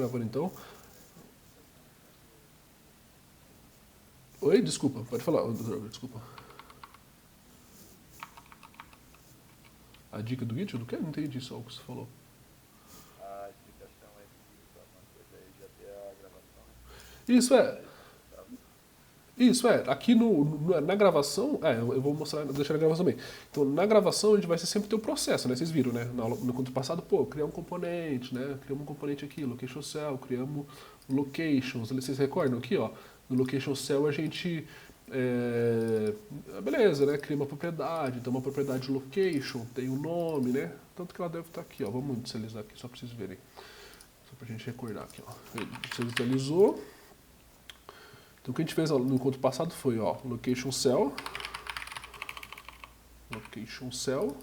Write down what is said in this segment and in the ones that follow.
Gravando então. Oi, desculpa, pode falar, doutor, desculpa. A dica do vídeo? Do que? Não entendi só o que você falou. A explicação é que para manter daí já ter a gravação, Isso é, daí tá. aqui na gravação, eu vou mostrar, deixar na gravação também. Então, na gravação a gente vai sempre ter o processo, né? Vocês viram, né? No conto passado, pô, criar um componente, né? Criamos um componente aqui, location cell, criamos locations, vocês recordam aqui, ó? No location cell a gente, beleza, né? Cria uma propriedade, então uma propriedade location, tem o nome, né? Tanto que ela deve estar aqui, ó. Vamos inicializar aqui, só para vocês verem. Só pra gente recordar aqui, ó. Você inicializou. Então o que a gente fez no encontro passado foi, ó, location cell, a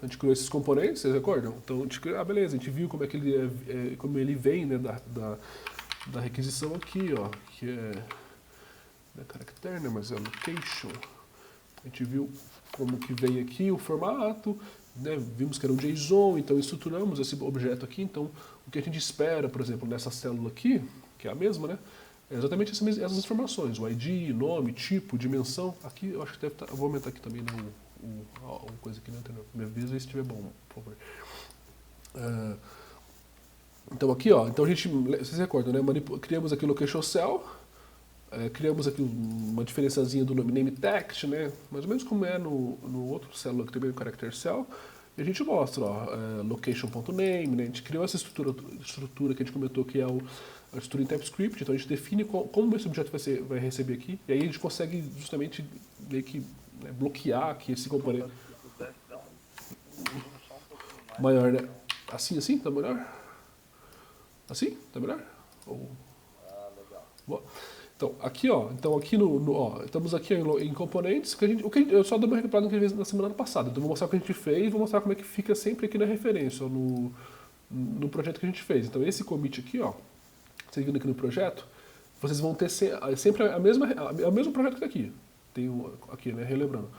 gente criou esses componentes, vocês recordam? Então a gente criou, beleza, a gente viu como é que ele, como ele vem, né, da requisição aqui, ó, que não é caractere, né, mas é location. A gente viu como que vem aqui o formato, né, vimos que era um JSON, então estruturamos esse objeto aqui, então o que a gente espera, por exemplo, nessa célula aqui, que é a mesma, né, é exatamente essas informações, o ID, nome, tipo, dimensão. Aqui eu acho que deve estar. Eu vou aumentar aqui também uma coisa aqui na anterior. Me avisa se estiver bom, por favor. Então aqui, ó, então a gente, vocês recordam, né? Criamos aqui o location cell, criamos aqui uma diferençazinha do nome name text, né? Mais ou menos como é no outro célula que também é o character cell. E a gente mostra, ó, location.name, né? A gente criou essa estrutura que a gente comentou que é a estrutura em TypeScript, então a gente define como esse objeto vai receber aqui, e aí a gente consegue justamente meio que, né, bloquear aqui esse componente Desculpa, se pudesse dar um zoom só um pouquinho mais na maior, né? questão. Assim, tá melhor? Assim, tá melhor? Ou... Ah, legal. Boa. Então, aqui, ó, ó, estamos aqui em componentes, eu só dei uma recapitulada no que a gente fez na semana passada, então vou mostrar o que a gente fez, vou mostrar como é que fica sempre aqui na referência, ó, no projeto que a gente fez. Então esse commit aqui, ó, vocês vindo aqui no projeto, vocês vão ter sempre é o mesmo projeto que tá aqui. Tem aqui, né, relembrando.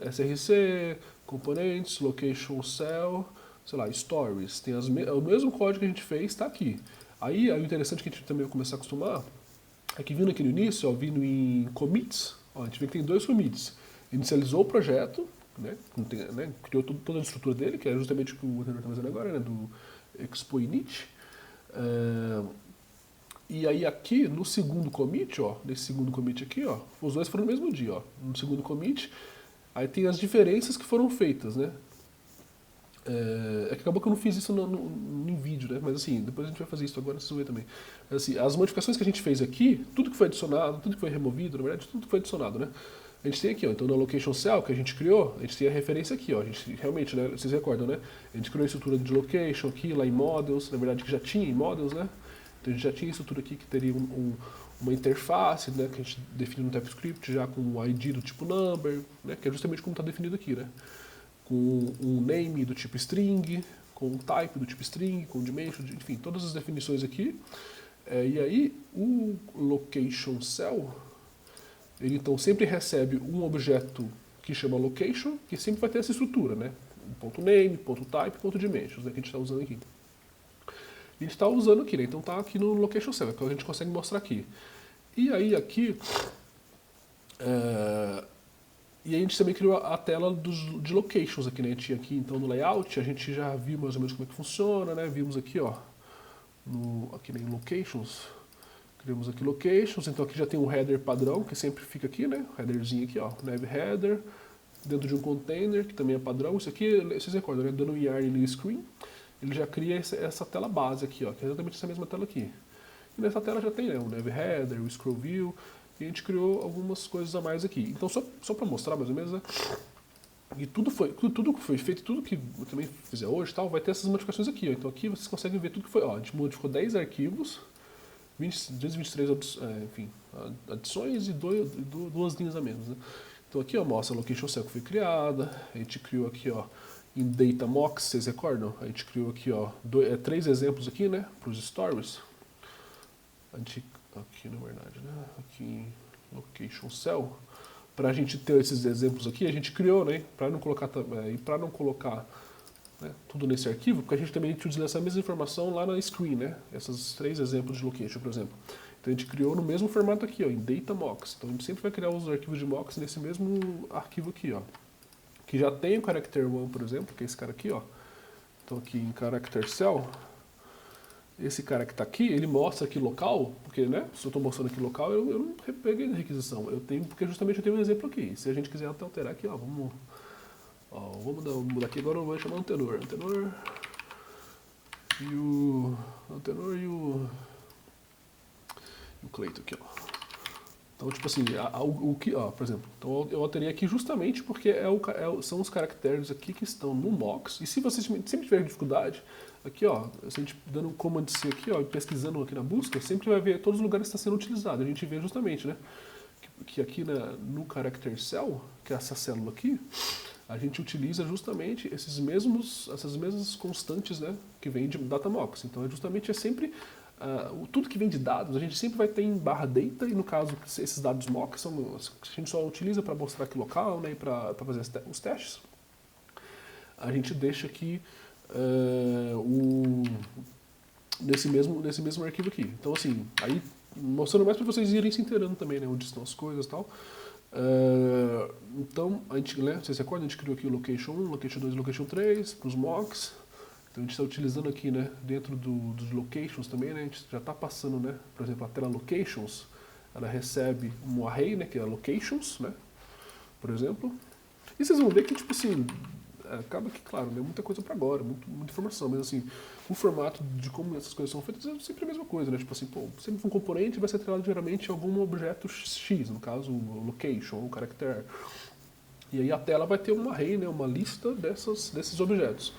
SRC, componentes, location cell, sei lá, stories. Tem é o mesmo código que a gente fez, está aqui. Aí, o interessante que a gente também vai começar a acostumar é que vindo aqui no início, ó, vindo em commits, ó, a gente vê que tem dois commits. Inicializou o projeto, né, criou toda a estrutura dele, que é justamente o que o André está fazendo agora, né, do expo init. E aí aqui, no segundo commit, ó, nesse segundo commit aqui, ó, os dois foram no mesmo dia, ó. No segundo commit, aí tem as diferenças que foram feitas, né? Que acabou que eu não fiz isso em vídeo, né? Mas assim, depois a gente vai fazer isso agora, vocês vão ver também. Mas, assim, as modificações que a gente fez aqui, tudo que foi adicionado, tudo que foi removido, na verdade, tudo que foi adicionado, né? A gente tem aqui, ó, então na location cell que a gente criou, a gente tem a referência aqui, ó, a gente realmente, né, vocês recordam, né? A gente criou a estrutura de location aqui, lá em models, na verdade que já tinha em models, né? Então a gente já tinha a estrutura aqui que teria uma interface, né, que a gente definiu no TypeScript já com o ID do tipo number, né, que é justamente como está definido aqui, né? Com um name do tipo string, com um type do tipo string, com dimension, enfim, todas as definições aqui. E aí o location cell, ele então sempre recebe um objeto que chama location, que sempre vai ter essa estrutura, né? Ponto name, ponto type, ponto dimensions, né, que a gente está usando aqui. A gente está usando aqui, né? Então está aqui no location cell, que a gente consegue mostrar aqui. E aí aqui, e a gente também criou a tela de locations aqui, né? A gente tinha aqui então no layout, a gente já viu mais ou menos como é que funciona, né? Vimos aqui, ó, aqui em locations, criamos aqui locations, então aqui já tem um header padrão, que sempre fica aqui, né? Headerzinho aqui, ó, nav header, dentro de um container, que também é padrão. Isso aqui, vocês recordam, né? Dando um yarn no screen, ele já cria essa tela base aqui, ó, que é exatamente essa mesma tela aqui. E nessa tela já tem, né, o nav header, o scroll view, e a gente criou algumas coisas a mais aqui. Então só para mostrar mais ou menos, né, e tudo que foi feito, tudo que eu também fizer hoje, tal, vai ter essas modificações aqui, ó. Então aqui vocês conseguem ver tudo que foi, ó, a gente modificou 10 arquivos, 223 enfim, adições e duas linhas a menos, né. Então aqui, ó, mostra a location cell que foi criada, a gente criou aqui, ó, em DataMox, vocês recordam? A gente criou aqui, ó, 3 exemplos aqui, né, para os stories. Aqui na verdade, né, aqui em location cell, para a gente ter esses exemplos aqui, a gente criou, né, para não colocar né, tudo nesse arquivo, porque a gente também utiliza essa mesma informação lá na screen, né? Esses 3 exemplos de location, por exemplo. Então a gente criou no mesmo formato aqui, ó, em DataMox. Então a gente sempre vai criar os arquivos de mocks nesse mesmo arquivo aqui, ó. Que já tem o character 1, por exemplo, que é esse cara aqui, ó. Então aqui em character cell, esse cara que está aqui, ele mostra aqui local, porque, né, se eu estou mostrando aqui local, eu não peguei na requisição. Eu tenho, porque justamente eu tenho um exemplo aqui. Se a gente quiser até alterar aqui, ó, vamos mudar aqui agora, eu vou chamar Antenor. Antenor e o Cleiton aqui, ó. Então, tipo assim, o que, ó, por exemplo, então eu alterei aqui justamente porque são os caracteres aqui que estão no mocks. E se você sempre tiver dificuldade, aqui, ó, se a gente dando um command C aqui, ó, e pesquisando aqui na busca, sempre vai ver todos os lugares que está sendo utilizado. A gente vê justamente, né, que aqui no character cell, que é essa célula aqui, a gente utiliza justamente essas mesmas constantes, né, que vem de datamocks. Então, é sempre tudo que vem de dados, a gente sempre vai ter em /data, e no caso, esses dados mocks a gente só utiliza para mostrar aqui local, né, e para fazer os testes. A gente deixa aqui nesse mesmo arquivo aqui. Então, assim, aí mostrando mais para vocês irem se inteirando também, né, onde estão as coisas e tal. Então, a gente, né, vocês se recordam? A gente criou aqui o Location 1, Location 2 e Location 3 para os mocks. Então a gente está utilizando aqui, né, dentro dos locations também, né, a gente já está passando, né, por exemplo, a tela locations, ela recebe um array, né, que é locations, né, por exemplo. E vocês vão ver que, tipo assim, acaba que, claro, né, muita coisa para agora, muita informação, mas assim, o formato de como essas coisas são feitas é sempre a mesma coisa, né, tipo assim, pô, sempre um componente vai ser atrelado geralmente a algum objeto X, no caso, o location, o character. E aí a tela vai ter um array, né, uma lista desses objetos.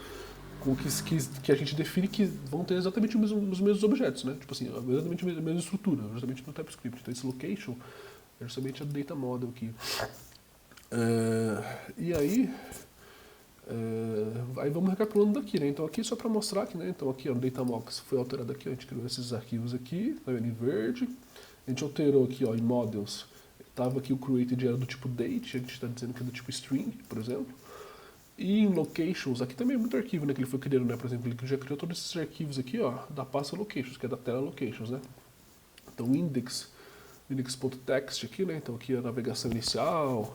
Com que a gente define que vão ter exatamente os mesmos objetos, né? Tipo assim, exatamente a mesma estrutura, justamente no TypeScript. Então esse location é justamente a data model aqui. E aí vamos recapitulando daqui, né? Então aqui só para mostrar que, né? Então aqui, ó, o DataMox foi alterado aqui, ó, a gente criou esses arquivos aqui, tá vendo, em verde. A gente alterou aqui, ó, em models, estava aqui o created era do tipo date, a gente está dizendo que é do tipo string, por exemplo. E em locations, aqui também é muito arquivo, né, que ele foi criando, né, por exemplo, ele já criou todos esses arquivos aqui, ó, da pasta locations, que é da tela locations, né. Então index.txt aqui, né, então aqui a navegação inicial,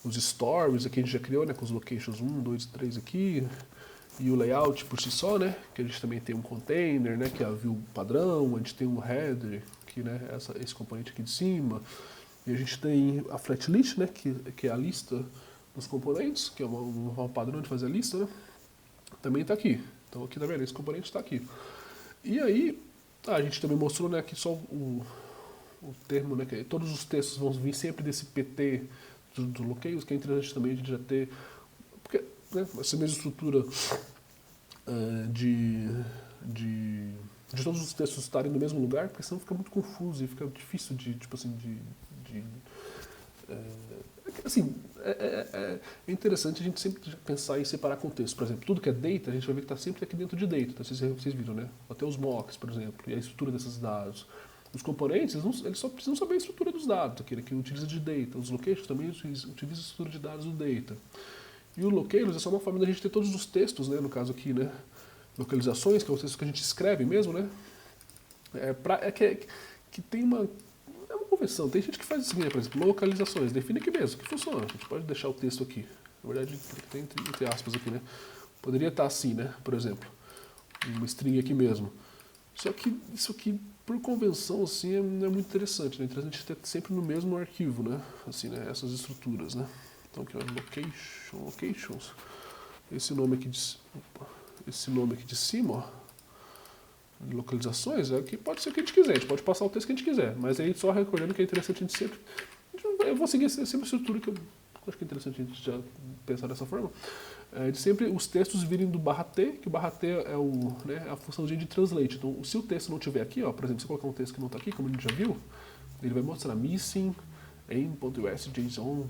os stories, aqui a gente já criou, né, com os locations 1, 2, 3 aqui, e o layout por si só, né, que a gente também tem um container, né, que é a view padrão, a gente tem um header, aqui, né, esse componente aqui de cima, e a gente tem a flat list, né, que é a lista dos componentes, que é um padrão de fazer a lista, né? Também está aqui. Então aqui, tá vendo? Esse componente está aqui. E aí, a gente também mostrou, né, aqui só o termo, né, que todos os textos vão vir sempre desse PT do locais, que é interessante também a gente já ter, porque, né, essa mesma estrutura de todos os textos estarem no mesmo lugar, porque senão fica muito confuso e fica difícil de, tipo assim, assim, é interessante a gente sempre pensar em separar contextos. Por exemplo, tudo que é data, a gente vai ver que está sempre aqui dentro de data. Então, vocês viram, né? Até os mocks, por exemplo, e a estrutura desses dados. Os componentes, eles só precisam saber a estrutura dos dados, aquele que utiliza de data. Os locations também utilizam a estrutura de dados do data. E o locators é só uma forma da gente ter todos os textos, né? No caso aqui, né? Localizações, que é o texto que a gente escreve mesmo, né? Que tem uma convenção. Tem gente que faz assim, né? Por exemplo, localizações. Define aqui mesmo, que funciona. A gente pode deixar o texto aqui. Na verdade, tem entre aspas aqui, né? Poderia estar assim, né? Por exemplo, uma string aqui mesmo. Só que isso aqui, por convenção, assim, não é muito interessante, né? Então a gente ter sempre no mesmo arquivo, né? Assim, né? Essas estruturas, né? Então aqui, ó, locations. Esse nome aqui de cima, ó, de localizações, que pode ser o que a gente quiser, a gente pode passar o texto que a gente quiser, mas aí só recordando que é interessante a gente sempre, eu vou seguir sempre a estrutura que eu acho que é interessante a gente já pensar dessa forma, de sempre os textos virem do /t, que o /t é né, a funçãozinha de translate. Então, se o texto não estiver aqui, ó, por exemplo, se eu colocar um texto que não está aqui, como a gente já viu, ele vai mostrar missing em.us JSON,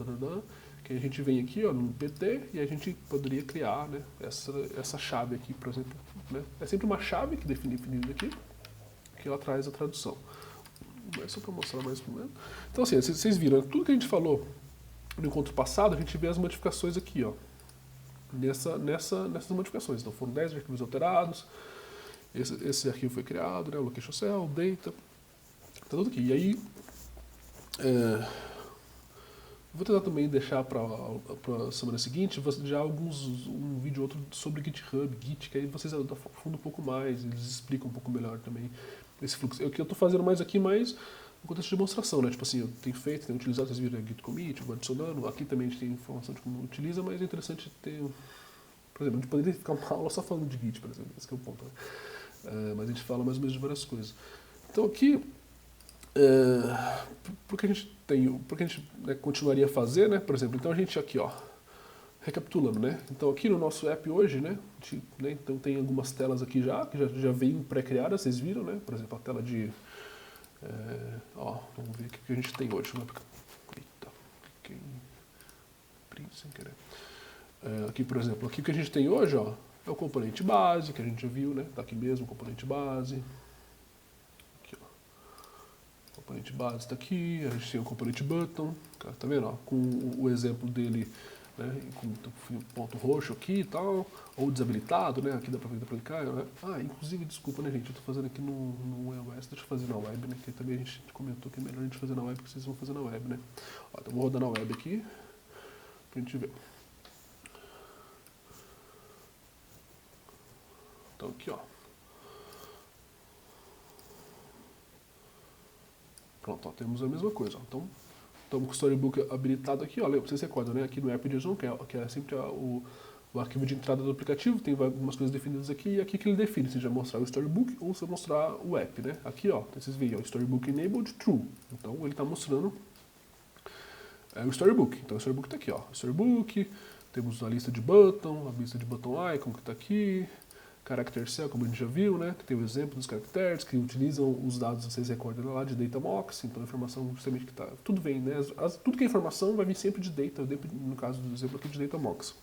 que a gente vem aqui, ó, no PT, e a gente poderia criar, né, essa chave aqui, por exemplo, né? É sempre uma chave que definida aqui, que ela traz a tradução. Mas só para mostrar mais ou menos. Então assim, vocês viram, tudo que a gente falou no encontro passado, a gente vê as modificações aqui, ó. nessas modificações. Então foram 10 arquivos alterados, esse arquivo foi criado, né, o location cell, data, tá tudo aqui. E aí, vou tentar também deixar para a semana seguinte já um vídeo ou outro sobre GitHub, Git, que aí vocês aprofundam um pouco mais, eles explicam um pouco melhor também esse fluxo. O que eu estou fazendo mais aqui, mais no contexto de demonstração, né? Tipo assim, eu tenho feito, tenho utilizado, vocês viram Git commit, eu vou adicionando, aqui também a gente tem informação de como utiliza, mas é interessante ter, por exemplo, a gente poderia ficar uma aula só falando de Git, por exemplo, esse que é o ponto, né? Mas a gente fala mais ou menos de várias coisas. Então aqui, porque a gente né, continuaria a fazer, né? Por exemplo, então a gente aqui, ó, recapitulando, né? Então aqui no nosso app hoje, né? Né, então tem algumas telas aqui que já veio pré-criadas, vocês viram, né? Por exemplo, a tela de... ó, vamos ver o que a gente tem hoje. Eita, cliquei sem querer. Aqui, por exemplo, aqui o que a gente tem hoje, ó, é o componente base, que a gente já viu, né? Tá aqui mesmo o componente base. Aqui, ó. O componente base está aqui, a gente tem o componente button, tá vendo? Ó, com o exemplo dele, né? Com o ponto roxo aqui e tal, ou desabilitado, né? Aqui dá pra aplicar, né? Inclusive, desculpa, né, gente? Eu tô fazendo aqui no iOS, deixa eu fazer na web, né? Que também a gente comentou que é melhor a gente fazer na web, que vocês vão fazer na web, né? Ó, então vou rodar na web aqui, pra gente ver. Então aqui, ó. Pronto, ó, temos a mesma coisa. Ó. Então, estamos com o Storybook habilitado aqui. Ó, vocês recordam, né? Aqui no AppJSON, que é sempre o arquivo de entrada do aplicativo, tem algumas coisas definidas aqui, e aqui que ele define se já mostrar o Storybook ou se mostrar o app, né? Aqui, ó, vocês veem, ó, Storybook Enabled True. Então, ele está mostrando o Storybook. Então, o Storybook está aqui, ó. Storybook, temos a lista de button, a lista de button icon que está aqui, Character Cell, como a gente já viu, né? Que tem o exemplo dos caracteres, que utilizam os dados, vocês recordam lá, de DataMox, então a informação justamente que está... Tudo vem, né? Tudo que é informação vai vir sempre de data, no caso do exemplo aqui de DataMox.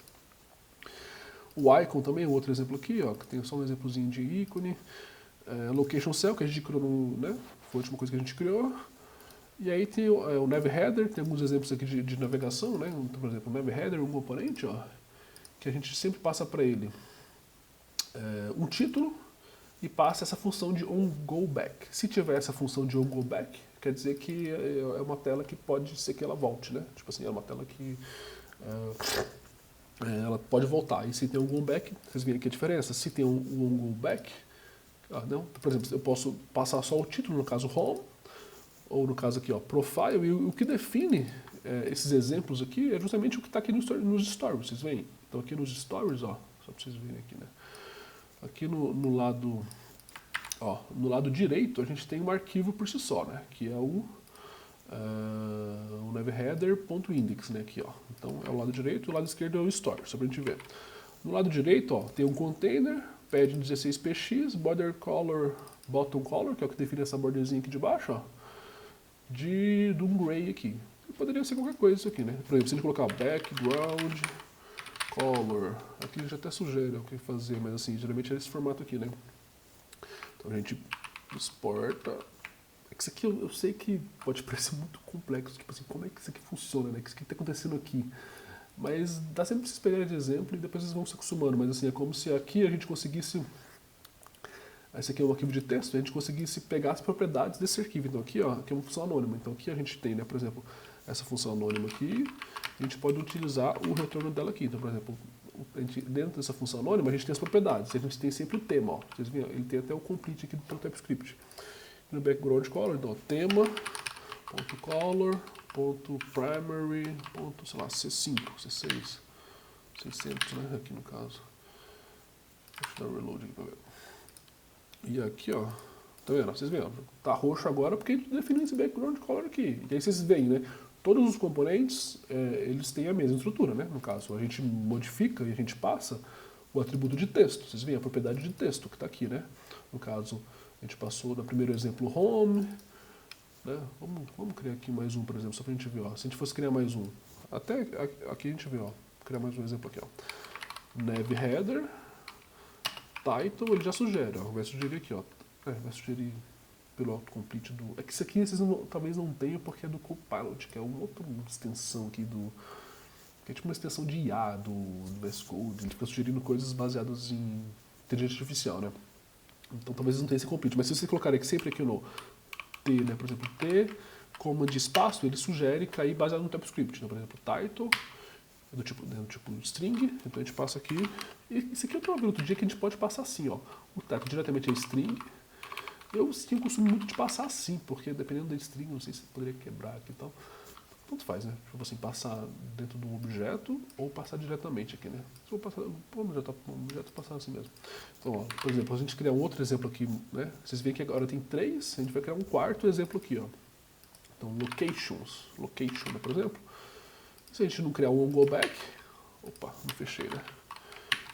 O icon também é outro exemplo aqui, ó, que tem só um exemplozinho de ícone. Location Cell, que a gente criou, né? Foi a última coisa que a gente criou. E aí tem o Nav Header, tem alguns exemplos aqui de navegação, né? Então, por exemplo, o Nav Header, um componente, ó, que a gente sempre passa para ele um título e passa essa função de onGoBack. Se tiver essa função de onGoBack, quer dizer que é uma tela que pode ser que ela volte, né? Tipo assim, é uma tela que ela pode voltar. E se tem um onGoBack, vocês veem aqui a diferença. Se tem um onGoBack, não, por exemplo, eu posso passar só o título, no caso home, ou no caso aqui, ó, profile, e o que define esses exemplos aqui é justamente o que está aqui nos stories, vocês veem? Então aqui nos stories, ó, só para vocês verem aqui, né? Aqui no lado direito a gente tem um arquivo por si só, né? Que é o navheader.index, né? Aqui, ó. Então é o lado direito e o lado esquerdo é o store, só pra gente ver. No lado direito, ó, tem um container, padding 16px, border color, bottom color, que é o que define essa borderzinha aqui de baixo, ó, de um gray aqui. Poderia ser qualquer coisa isso aqui, né? Por exemplo, se a gente colocar background color, aqui já até sugere o que fazer, mas assim, geralmente é esse formato aqui, né? Então a gente exporta. É que isso aqui eu sei que pode parecer muito complexo, tipo assim, como é que isso aqui funciona, né? O que isso aqui tá acontecendo aqui? Mas dá sempre pra vocês pegarem de exemplo e depois vocês vão se acostumando, mas assim, é como se aqui a gente conseguisse... Esse aqui é um arquivo de texto, a gente conseguisse pegar as propriedades desse arquivo. Então aqui, ó, aqui é uma função anônima. Então aqui a gente tem, né, por exemplo, essa função anônima aqui, a gente pode utilizar o retorno dela aqui. Então, por exemplo, dentro dessa função anônima, a gente tem as propriedades. A gente tem sempre o tema, ó. Vocês viram? Ele tem até o complete aqui do TypeScript. No background color, então, tema.color.primary, sei lá, C5, C6, 600, né, aqui no caso. Deixa eu dar um reload aqui pra ver. E aqui, ó, tá vendo? Vocês veem, tá roxo agora porque a gente definiu esse background color aqui. E aí vocês veem, né? Todos os componentes, eles têm a mesma estrutura, né? No caso, a gente modifica e a gente passa o atributo de texto. Vocês veem a propriedade de texto que está aqui, né? No caso, a gente passou no primeiro exemplo home, né? Vamos criar aqui mais um, por exemplo, só pra gente ver, ó. Se a gente fosse criar mais um, até aqui a gente vê, ó, criar mais um exemplo aqui, ó. Nav header, title, ele já sugere, ó, vai sugerir aqui, ó. Vai sugerir pelo autocomplete do... É que isso aqui vocês talvez não tenham porque é do Copilot, que é uma outra extensão aqui que é tipo uma extensão de IA do VS Code, ele fica sugerindo coisas baseadas em inteligência artificial, né? Então talvez não tenha esse complete, mas se você colocar aqui, sempre aqui no T, né, por exemplo, T, comando de espaço, ele sugere cair baseado no TypeScript, né? Por exemplo, title, do tipo string, então a gente passa aqui, e isso aqui eu estava vendo outro dia que a gente pode passar assim, ó, o type diretamente é string. Eu tinha o costume muito de passar assim, porque dependendo da string, não sei se poderia quebrar aqui e tal, tanto faz, né? Tipo assim, passar dentro do objeto ou passar diretamente aqui, né? Se eu passar, o objeto passar assim mesmo. Então, ó, por exemplo, a gente criar um outro exemplo aqui, né? Vocês veem que agora tem 3, a gente vai criar um quarto exemplo aqui, ó. Então, location, né, por exemplo. Se a gente não criar um go back, opa, não fechei, né?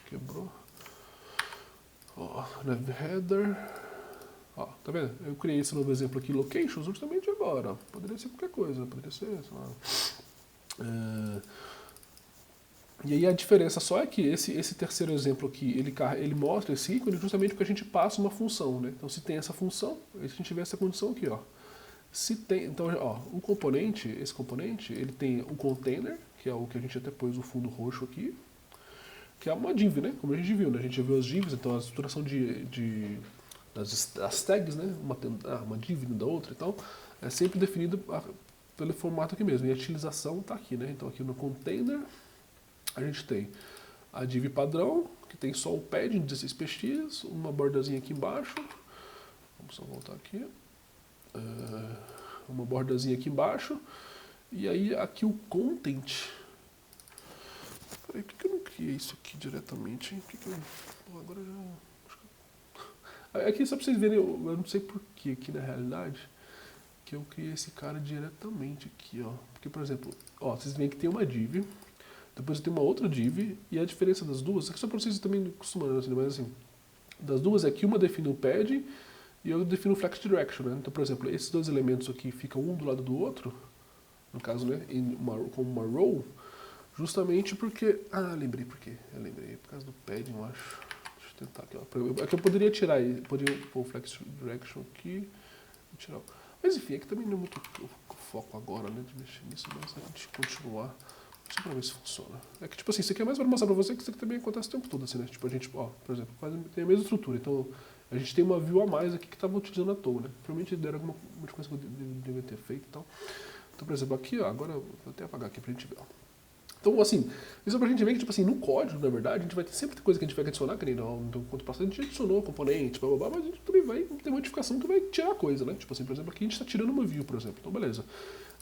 Quebrou. Ó, nav header. Ó, tá vendo? Eu criei esse novo exemplo aqui, locations, justamente agora. Poderia ser qualquer coisa, poderia ser, sei lá. E aí a diferença só é que esse terceiro exemplo aqui, ele mostra esse ícone justamente porque a gente passa uma função, né? Então se tem essa função, a gente tiver essa condição aqui, ó. Se tem, então, ó, o componente, esse componente, ele tem o container, que é o que a gente até pôs o fundo roxo aqui, que é uma div, né? Como a gente viu, né? A gente já viu as divs, então a estruturação das tags, né? Uma div dentro da outra e tal, é sempre definida pelo formato aqui mesmo. E a utilização está aqui, né? Então aqui no container a gente tem a div padrão, que tem só o padding 16px, uma bordazinha aqui embaixo. Vamos só voltar aqui. Uma bordazinha aqui embaixo. E aí aqui o content. Peraí, por que eu não criei isso aqui diretamente? Hein? Pô, agora já. Aqui só pra vocês verem, eu não sei porquê aqui na realidade, que eu criei esse cara diretamente aqui, ó. Porque, por exemplo, ó, vocês veem que tem uma div, depois tem uma outra div, e a diferença das duas, aqui só pra vocês também acostumarem, assim, mas assim, das duas é que uma define o pad e eu defino o flex direction, né? Então, por exemplo, esses dois elementos aqui ficam um do lado do outro, no caso, né, como uma row, justamente porque... Ah, lembrei por quê. Eu lembrei, por causa do padding, eu acho. Deixa eu tentar aqui, ó. É que eu poderia tirar, poderia pôr o flex direction aqui e tirar. Mas enfim, é que também não é muito o foco agora, né, de mexer nisso, mas a gente continuar. Só pra ver se funciona. É que, tipo assim, isso aqui é mais pra mostrar pra você que isso aqui também acontece o tempo todo, assim, né? Tipo, a gente, ó, por exemplo, tem a mesma estrutura, então a gente tem uma view a mais aqui que tava utilizando à toa, né? Provavelmente deram alguma coisa que eu devia ter feito e tal. Então, por exemplo, aqui, ó, agora eu vou até apagar aqui pra gente ver, ó. Então, assim, isso é pra gente ver que, tipo assim, no código, na verdade, a gente vai ter sempre coisa que a gente vai adicionar, que nem no enquanto passado a gente adicionou componente, blá, blá, blá, mas a gente também vai ter modificação que vai tirar coisa, né? Tipo assim, por exemplo, aqui a gente tá tirando uma view, por exemplo, então beleza.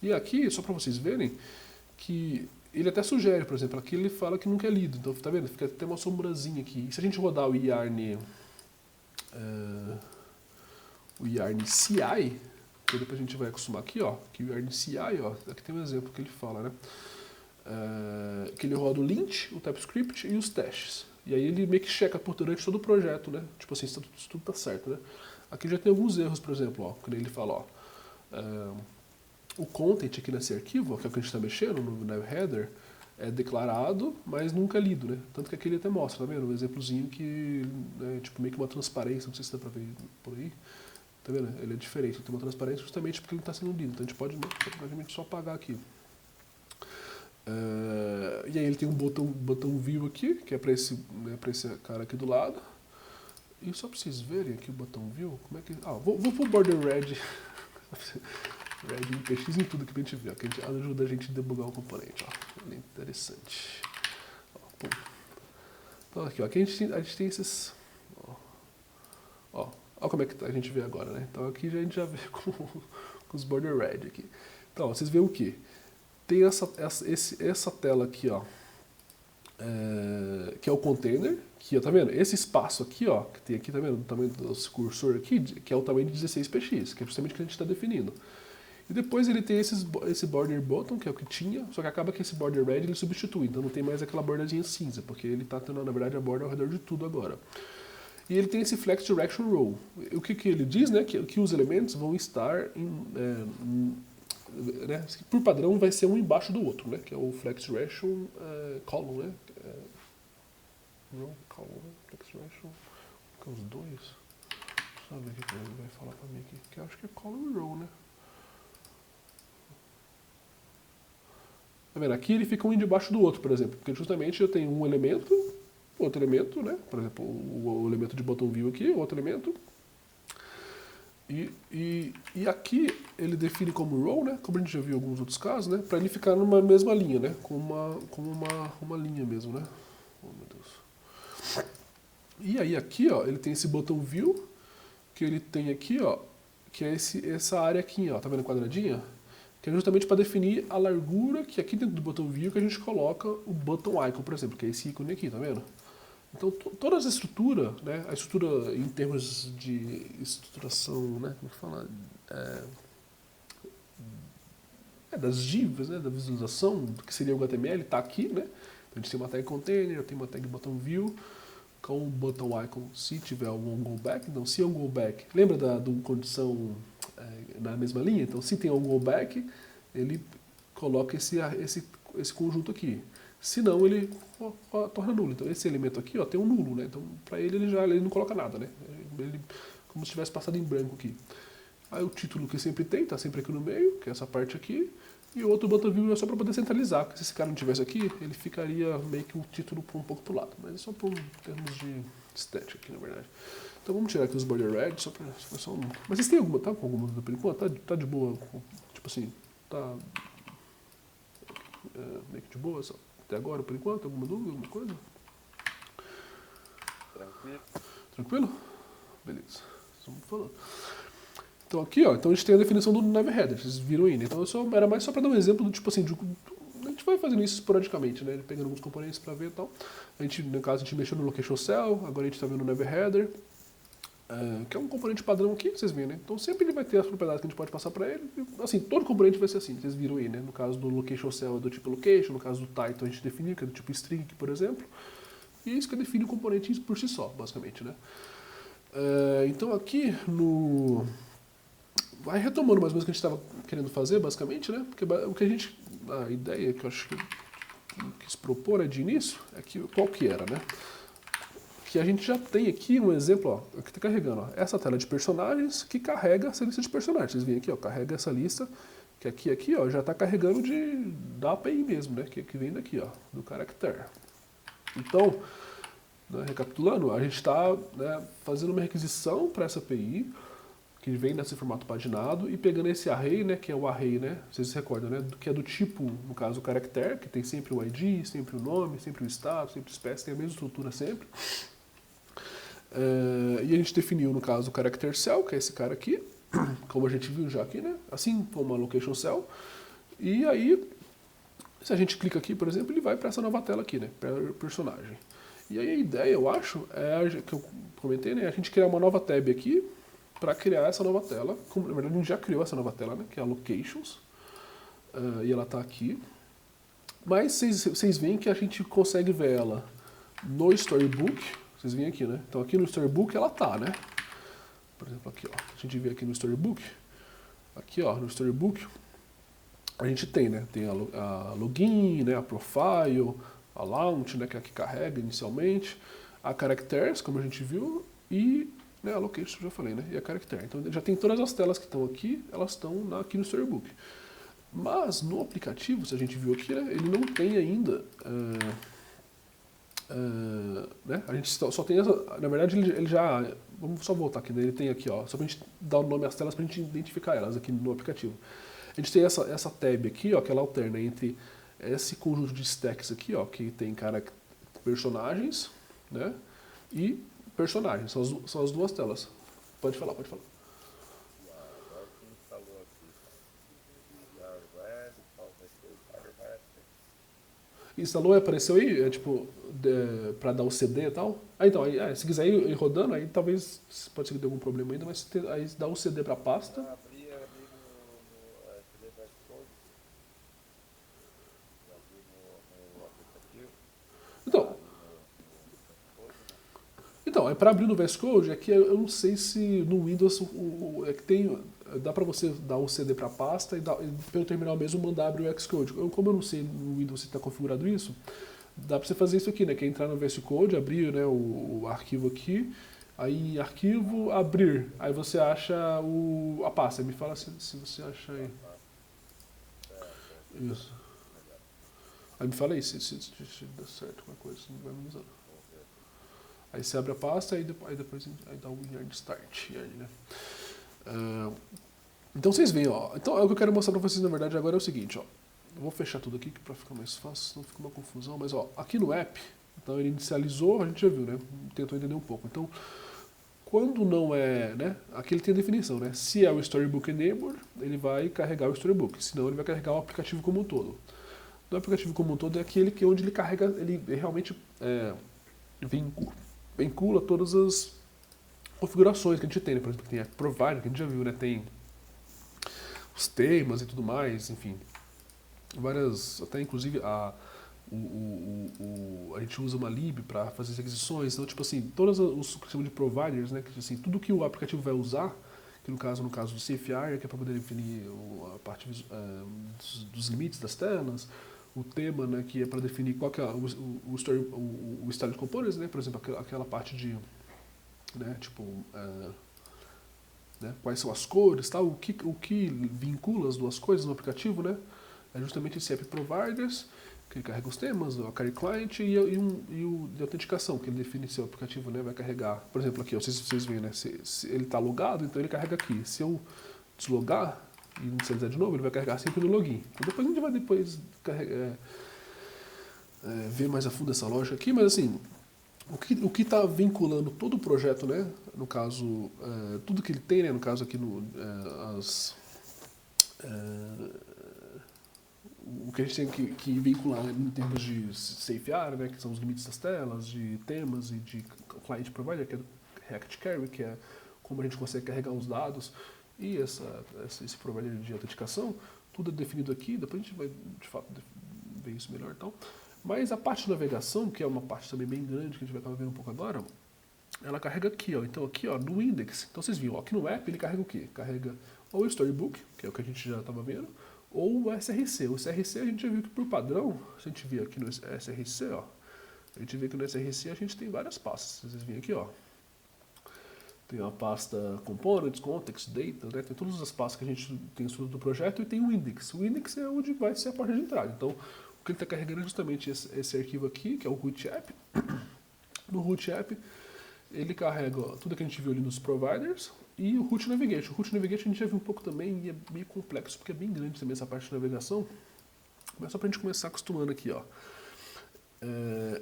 E aqui, só pra vocês verem, que ele até sugere, por exemplo, aqui ele fala que nunca é lido, então tá vendo? Fica até uma sombrazinha aqui. E se a gente rodar o yarn CI, que depois a gente vai acostumar aqui, ó, que o yarn CI, ó, aqui tem um exemplo que ele fala, né? Que ele roda o lint, o TypeScript e os testes. E aí ele meio que checa por durante todo o projeto, né? Tipo assim, se tudo tá certo, né? Aqui já tem alguns erros, por exemplo, ó, quando ele fala, ó, o content aqui nesse arquivo, que é o que a gente está mexendo no nav header, é declarado, mas nunca lido, né? Tanto que aqui ele até mostra, tá vendo? Um exemplozinho que, né, tipo, meio que uma transparência, não sei se dá pra ver por aí. Tá vendo? Ele é diferente, ele tem uma transparência justamente porque ele está sendo lido. Então a gente pode praticamente só apagar aqui. E aí ele tem um botão view aqui, que é para esse, né, esse cara aqui do lado. E só para vocês verem aqui o botão view, como é que... Ah, vou pro border red. Red PX em tudo que a gente vê, ó, que ajuda a gente a debugar o componente, ó. É interessante. Ó, então aqui, ó, aqui a gente tem esses... Ó, como é que a gente vê agora, né? Então aqui a gente já vê com os border red aqui. Então, ó, vocês veem o que? Tem essa tela aqui, ó, que é o container, que, ó, tá vendo? Esse espaço aqui, ó, que tem aqui, tá vendo? O tamanho do cursor aqui, que é o tamanho de 16px, que é justamente o que a gente está definindo. E depois ele tem esse border button, que é o que tinha, só que acaba que esse border red ele substitui, então não tem mais aquela bordazinha cinza, porque ele está tendo, na verdade, a borda ao redor de tudo agora. E ele tem esse flex direction row. O que ele diz, né, que os elementos vão estar né, por padrão vai ser um embaixo do outro, né, que é o flex direction column, né, row, column, flex direction, que é os dois. Deixa eu ver o que ele vai falar pra mim aqui, que eu acho que é column e row, né. Tá vendo? Aqui ele fica um debaixo do outro, por exemplo, porque justamente eu tenho um elemento, outro elemento, né? Por exemplo, o elemento de bottom view aqui, outro elemento. E aqui ele define como row, né? Como a gente já viu em alguns outros casos, né? Para ele ficar numa mesma linha, né? Com uma linha mesmo, né? Oh, meu Deus. E aí aqui, ó, ele tem esse bottom view, que ele tem aqui, ó, que é essa área aqui, ó, tá vendo a quadradinha? Que é justamente para definir a largura que aqui dentro do bottom view que a gente coloca o button icon, por exemplo, que é esse ícone aqui, tá vendo? Então toda essa estrutura, né, a estrutura em termos de estruturação, né, como que fala, das divs, né, da visualização do que seria o HTML, está aqui, né? Então a gente tem uma tag container, tem uma tag button view, com o button icon se tiver um go back. Então se é um go back, lembra do condição na mesma linha? Então se tem um go back, ele coloca esse conjunto aqui. Se não, ele torna nulo. Então esse elemento aqui, ó, tem um nulo, né? Então para ele não coloca nada, né? Ele, como se tivesse passado em branco aqui. Aí o título que sempre tem, tá sempre aqui no meio, que é essa parte aqui. E o outro button view é só para poder centralizar, porque se esse cara não tivesse aqui, ele ficaria meio que o título um pouco pro lado. Mas é só por termos de estética aqui, na verdade. Então vamos tirar aqui os border edge, só pra só um... Mas vocês têm alguma, tá com alguma dúvida por enquanto? Tá de boa? Tipo assim, tá meio que de boa só, até agora por enquanto? Alguma dúvida, alguma coisa? Tranquilo? Tranquilo? Beleza. Estamos falando. Então aqui, ó, então a gente tem a definição do Nav Header, vocês viram aí, né? Então era mais só para dar um exemplo do tipo assim, a gente vai fazendo isso esporadicamente, né? Pegando alguns componentes para ver e tal. A gente, no caso, a gente mexeu no Location Cell, agora a gente está vendo o Nav Header, que é um componente padrão aqui, vocês viram, né? Então sempre ele vai ter as propriedades que a gente pode passar para ele. Assim, todo componente vai ser assim, vocês viram aí, né? No caso do Location Cell é do tipo Location, no caso do Title a gente definiu, que é do tipo String, por exemplo. E é isso que define o componente por si só, basicamente, né? Então aqui no... Vai retomando mais ou menos o que a gente estava querendo fazer, basicamente, né? Porque o que a ideia que eu acho que eu quis propor de início é que qual que era, né? Que a gente já tem aqui um exemplo, ó, que está carregando, ó, essa tela de personagens que carrega essa lista de personagens. Vocês veem aqui, ó, carrega essa lista que aqui, ó, já está carregando da API mesmo, né? Que vem daqui, ó, do character. Então, né, recapitulando, a gente está, né, fazendo uma requisição para essa API que vem nesse formato paginado e pegando esse array, né, que é o array, né, vocês se recordam, né, que é do tipo, no caso, o character, que tem sempre o ID, sempre o nome, sempre o status, sempre o espécie, tem a mesma estrutura sempre. E a gente definiu, no caso, o character cell, que é esse cara aqui, como a gente viu já aqui, né, assim como a location cell. E aí, se a gente clica aqui, por exemplo, ele vai para essa nova tela aqui, né, para personagem. E aí a ideia, eu acho, que eu comentei, né, a gente criar uma nova tab aqui, para criar essa nova tela. Na verdade, a gente já criou essa nova tela, né, que é a Locations, e ela está aqui. Mas vocês veem que a gente consegue ver ela no Storybook. Vocês veem aqui, né? Então aqui no Storybook ela tá, né? Por exemplo, aqui, ó. A gente vê aqui no Storybook. Aqui, ó, no Storybook, a gente tem, né? Tem a login, né? A profile, a launch, né? Que é a que carrega inicialmente, a characters, como a gente viu, e né, a location, já falei, né? E a character. Então já tem todas as telas que estão aqui, elas estão aqui no Storybook. Mas no aplicativo, se a gente viu aqui, né, ele não tem ainda. Né, a gente só tem essa. Na verdade, ele já. Vamos só voltar aqui, né? Ele tem aqui, ó. Só pra gente dar o nome às telas pra gente identificar elas aqui no aplicativo. A gente tem essa tab aqui, ó, que ela alterna entre esse conjunto de stacks aqui, ó, que tem personagens, né? E personagens, são as duas telas. Pode falar, pode falar. Agora que instalou aqui, já web, tal, vai ser o cara vai assim. Instalou e apareceu aí, tipo, pra dar o CD e tal? Então, se quiser ir rodando, aí talvez pode ser que dê algum problema ainda, mas aí dá o CD pra pasta. Abri no CD VS Code, abri no aplicativo, Então, é para abrir no VS Code, é que eu não sei se no Windows é que tem, dá para você dar um CD para a pasta e pelo terminal mesmo mandar abrir o Xcode. Como eu não sei no Windows se está configurado isso, dá para você fazer isso aqui, né? Que é entrar no VS Code, abrir, né, o arquivo aqui, aí arquivo, abrir, aí você acha a pasta. Me fala se você acha aí. Isso. Aí me fala aí se dá certo alguma coisa, não vai me avisando. Vamos ver. Aí você abre a pasta, aí depois aí dá o yard start. Né? Então vocês veem, ó. Então o que eu quero mostrar pra vocês na verdade agora é o seguinte, ó. Eu vou fechar tudo aqui pra ficar mais fácil, senão fica uma confusão. Mas ó, aqui no app, então ele inicializou, a gente já viu, né? Tentou entender um pouco. Então, quando não é, né? Aqui ele tem a definição, né? Se é o Storybook Enabled, ele vai carregar o Storybook. Senão ele vai carregar o aplicativo como um todo. O aplicativo como um todo é aquele que onde ele carrega, ele realmente vincula todas as configurações que a gente tem, né? Por exemplo, tem a Provider, que a gente já viu, né? Tem os temas e tudo mais, enfim. Várias, até inclusive a gente usa uma lib para fazer as aquisições, então tipo assim, todos os que chamam de providers, né, que assim, tudo que o aplicativo vai usar, que no caso do CFR, que é para poder definir a parte dos limites das telas, o tema, né, que é para definir qual que é o style de components, né, por exemplo, aquela parte de, né, tipo, né, quais são as cores, tal, o que vincula as duas coisas no aplicativo, né, é justamente esse app providers, que ele carrega os temas, o carry client e o de autenticação, que ele define se o aplicativo, né, vai carregar. Por exemplo, aqui, ó, vocês veem, né, se ele está logado, então ele carrega aqui. Se eu deslogar e inicializar de novo, ele vai carregar sempre no login. Então depois a gente vai ver mais a fundo essa lógica aqui, mas assim, o que está vinculando todo o projeto, né, no caso, tudo que ele tem, né, no caso aqui, o que a gente tem que vincular em termos de SafeR, né, que são os limites das telas, de temas e de client provider, que é do React Carry, que é como a gente consegue carregar os dados, e esse provider de autenticação, tudo é definido aqui, depois a gente vai, de fato, ver isso melhor então. Mas a parte de navegação, que é uma parte também bem grande, que a gente vai acabar vendo um pouco agora, ela carrega aqui, ó. Então aqui, ó, no index. Então vocês viram, ó, aqui no app ele carrega o quê? Carrega ou o Storybook, que é o que a gente já estava vendo, ou o SRC. O SRC a gente já viu que por padrão, se a gente vir aqui no SRC, ó, a gente vê que no SRC a gente tem várias pastas. Vocês veem aqui, ó. Tem a pasta Components, Context, Data, né? Tem todas as pastas que a gente tem estudo do projeto e tem o index. O index é onde vai ser a porta de entrada. Então, o que ele está carregando é justamente esse arquivo aqui, que é o root app. No root app, ele carrega tudo que a gente viu ali nos providers e o root navigation. O root navigation a gente já viu um pouco também e é meio complexo, porque é bem grande também essa parte de navegação. Mas só pra gente começar acostumando aqui, ó.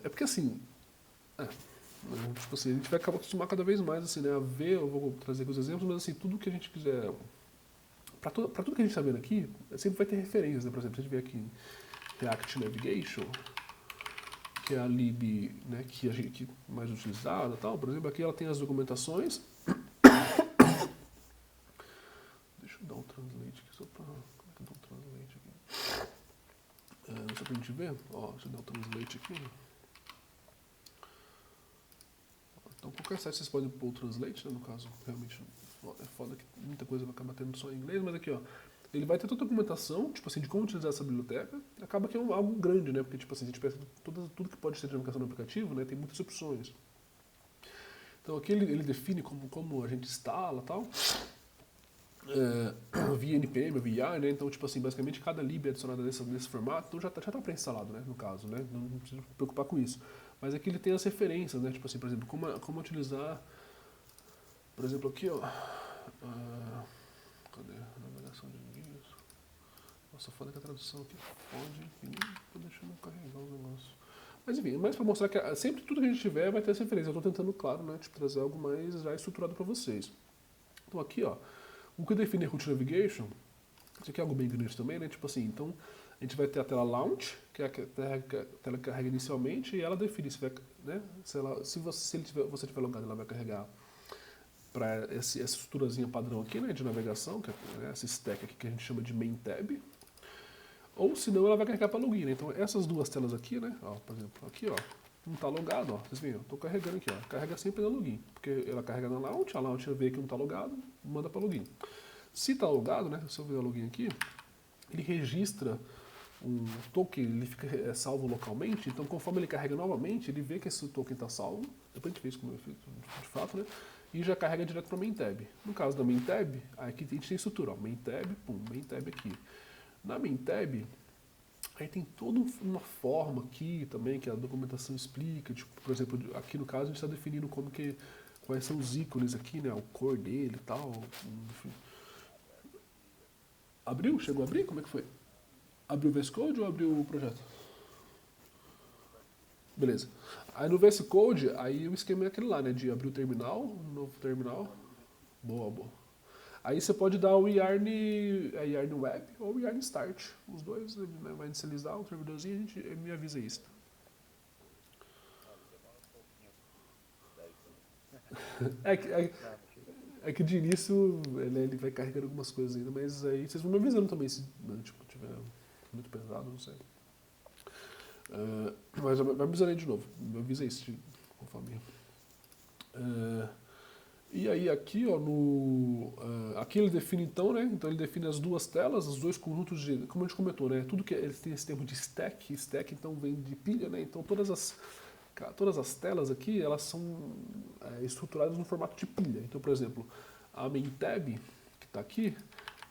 É porque assim, tipo assim, a gente vai acabar acostumar cada vez mais assim, né, a ver, eu vou trazer aqui os exemplos, mas assim, tudo que a gente quiser, pra tudo que a gente está vendo aqui, sempre vai ter referências, né? Por exemplo, se a gente ver aqui em React Navigation, que é a lib, né, que a gente mais utilizada, tal. Por exemplo, aqui ela tem as documentações. Deixa eu dar um translate aqui só para dar um translate aqui. Só pra gente ver, ó, deixa eu dar um translate aqui. Então qualquer site vocês podem pôr o translate, né, no caso, realmente é foda que muita coisa vai acabar tendo só em inglês, mas aqui, ó, ele vai ter toda a documentação, tipo assim, de como utilizar essa biblioteca. Acaba que é algo grande, né? Porque, tipo assim, a gente pensa tudo que pode ser de navegação no aplicativo, né? Tem muitas opções. Então aqui ele define como a gente instala e tal. Via NPM, via IAR, né? Então, tipo assim, basicamente cada lib é adicionada nesse formato, então já tá pré-instalado, né? No caso, né? Não precisa se preocupar com isso. Mas aqui ele tem as referências, né? Tipo assim, por exemplo, como utilizar, por exemplo, aqui, ó. Cadê? Navegação de guias. Nossa, foda que a tradução aqui pode, tô deixando carregar os negócios. Mas enfim, mais pra mostrar que sempre tudo que a gente tiver vai ter essa referência. Eu tô tentando, claro, né, tipo, trazer algo mais já estruturado pra vocês. Então aqui, ó, o que define Root Navigation, isso aqui é algo bem grande também, né, tipo assim, então a gente vai ter a tela Launch, que é a tela que carrega inicialmente, e ela define se vai, né, se você tiver logado, ela vai carregar para essa estruturazinha padrão aqui, né, de navegação, que é, né, essa stack aqui que a gente chama de main tab, ou senão ela vai carregar para login, né? Então essas duas telas aqui, né, ó, por exemplo, aqui, ó, não está logado, ó, vocês viram, eu tô carregando aqui, ó, carrega sempre na login, porque ela carrega na launch, a launch vê que não está logado, manda para login. Se está logado, né, se eu ver o login aqui, ele registra um token, ele fica salvo localmente, então conforme ele carrega novamente, ele vê que esse token está salvo, depois a gente vê isso como é feito de fato, né, e já carrega direto para main tab. No caso da main tab, aqui a gente tem estrutura, ó, main tab, pum, main tab aqui. Na main tab, Aí tem toda uma forma aqui também que a documentação explica, tipo, por exemplo, aqui no caso a gente está definindo quais são os ícones aqui, né, o cor dele e tal, enfim. Abriu? Chegou a abrir? Como é que foi? Abriu o VS Code ou abriu o projeto? Beleza. Aí no VS Code, aí o esquema é aquele lá, né, de abrir o terminal, um novo terminal. Boa, boa. Aí você pode dar o yarn, yarn web ou o yarn start. Os dois, né, vai inicializar o servidorzinho e a gente me avisa isso. Olha, demora um pouquinho daí também. É que, é, Não, mas chega. é que de início ele vai carregando algumas coisas ainda, mas aí vocês vão me avisando também se né, tipo, tiver muito pesado, não sei. Mas vai me avisando aí de novo, me avisa isso conforme. E aí aqui, ó, aqui ele define então, né? Então ele define as duas telas, os dois conjuntos de, como a gente comentou, né? Tudo que ele tem esse termo de stack então vem de pilha, né? Então todas as telas aqui, elas são estruturadas no formato de pilha. Então, por exemplo, a main tab que está aqui,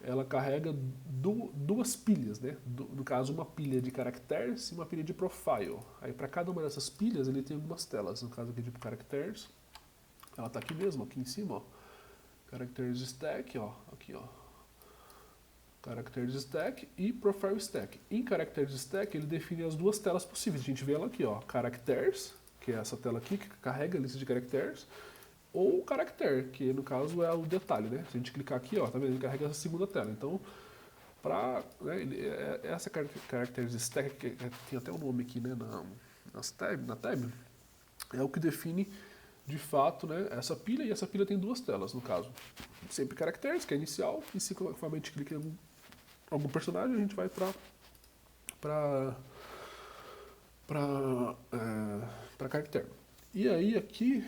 ela carrega duas pilhas, né? No caso, uma pilha de caracteres e uma pilha de profile. Aí para cada uma dessas pilhas ele tem algumas telas. No caso aqui de caracteres, ela está aqui mesmo, aqui em cima, ó. Characters stack, ó, aqui, ó. Characters stack e profile stack. Em characters stack ele define as duas telas possíveis. A gente vê ela aqui, ó, characters, que é essa tela aqui que carrega a lista de caracteres, ou character, que no caso é o detalhe, né? Se a gente clicar aqui, ó, tá vendo? Ele carrega essa segunda tela. Então, né, essa characters stack, que tem até o nome aqui, né, na tab, é o que define de fato, né, essa pilha, e essa pilha tem duas telas, no caso. Sempre caracteres, que é inicial, e se conforme a gente clica em algum personagem, a gente vai para caractere. E aí aqui,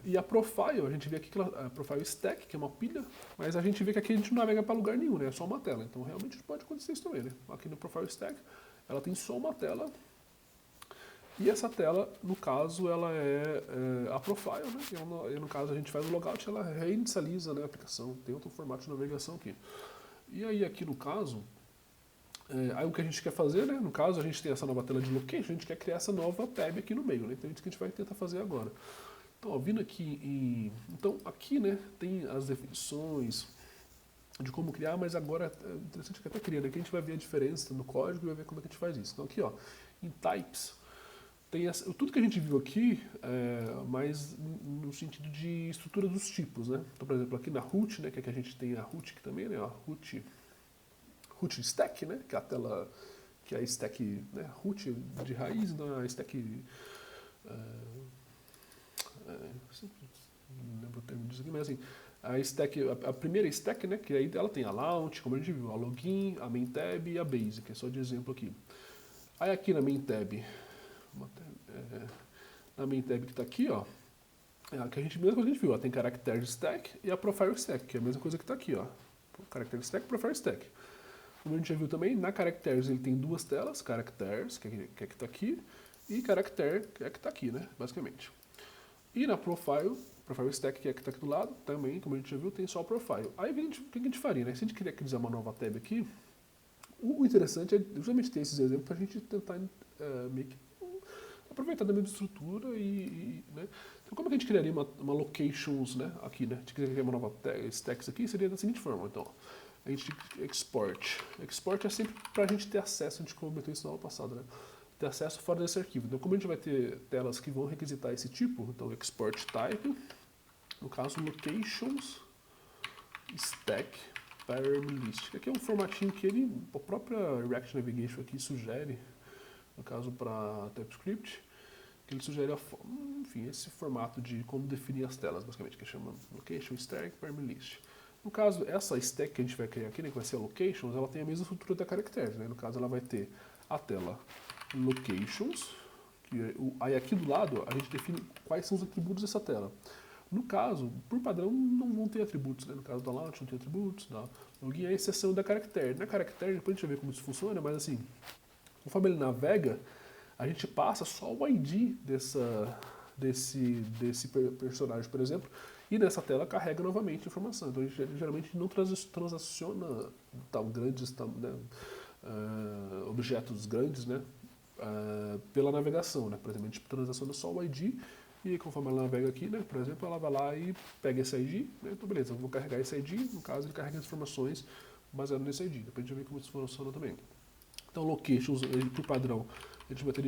e a profile, a gente vê aqui que a profile stack, que é uma pilha, mas a gente vê que aqui a gente não navega para lugar nenhum, né, é só uma tela. Então realmente pode acontecer isso também, né. Aqui no profile stack, ela tem só uma tela. E essa tela, no caso, ela é a profile, né? E no caso a gente faz o logout, ela reinicializa, né, a aplicação. Tem outro formato de navegação aqui. E aí aqui no caso, aí o que a gente quer fazer, né? No caso a gente tem essa nova tela de location, a gente quer criar essa nova tab aqui no meio, né? Então é isso que a gente vai tentar fazer agora. Então, ó, vindo aqui então aqui, né, tem as definições de como criar, mas agora é interessante que até cria, né? Que a gente vai ver a diferença no código e vai ver como é que a gente faz isso. Então aqui, ó, em types, tem tudo que a gente viu aqui, mas no sentido de estrutura dos tipos, né? Então, por exemplo, aqui na root, né, que aqui a gente tem a root aqui também, né, a root stack, né, que é a tela, que é a stack, né, root de raiz, da stack, não lembro o termo disso aqui, mas assim, a stack, a primeira stack, né, que aí ela tem a launch, como a gente viu, a login, a main tab e a basic, é só de exemplo aqui. Aí aqui na main tab, na main tab que está aqui, ó, é a que a gente, mesma coisa que a gente viu, ó, tem character stack e a profile stack, que é a mesma coisa que está aqui, ó. Character stack e profile stack. Como a gente já viu também, na characters ele tem duas telas, characters, que é que está aqui, e character, que é que está aqui, né, basicamente. E na profile stack, que é que está aqui do lado, também, como a gente já viu, tem só o profile. Aí o que a gente faria, né? Se a gente queria criar uma nova tab aqui, o interessante é justamente ter esses exemplos para a gente tentar meio que aproveitar da mesma estrutura né? Então como é que a gente criaria uma locations, né, aqui, né? A gente criaria uma nova stacks aqui, seria da seguinte forma, então, a gente export. Export é sempre para a gente ter acesso, a gente comentou isso na aula passada, né? Ter acesso fora desse arquivo. Então como a gente vai ter telas que vão requisitar esse tipo, então export type, no caso locations stack parm list. Aqui é um formatinho que a própria React Navigation aqui sugere, no caso para TypeScript, que ele sugere enfim, esse formato de como definir as telas, basicamente, que chama location stack parm list. No caso, essa stack que a gente vai criar aqui, né, que vai ser a locations, ela tem a mesma estrutura da characters, né? No caso, ela vai ter a tela locations, aí aqui do lado a gente define quais são os atributos dessa tela. No caso, por padrão, não vão ter atributos, né? No caso da launch não tem atributos, da login é a exceção da character. Na character, depois a gente vai ver como isso funciona, mas assim, conforme ele navega, a gente passa só o ID desse personagem, por exemplo, e nessa tela carrega novamente a informação. Então a gente geralmente não transaciona grandes, né, objetos grandes, né, pela navegação, né? Por exemplo, a gente transaciona só o ID e conforme ela navega aqui, né, por exemplo, ela vai lá e pega esse ID, né, então beleza, eu vou carregar esse ID, no caso ele carrega as informações baseado nesse ID, depois a gente vai ver como isso funciona também. Então locations, por padrão, a gente não vai ter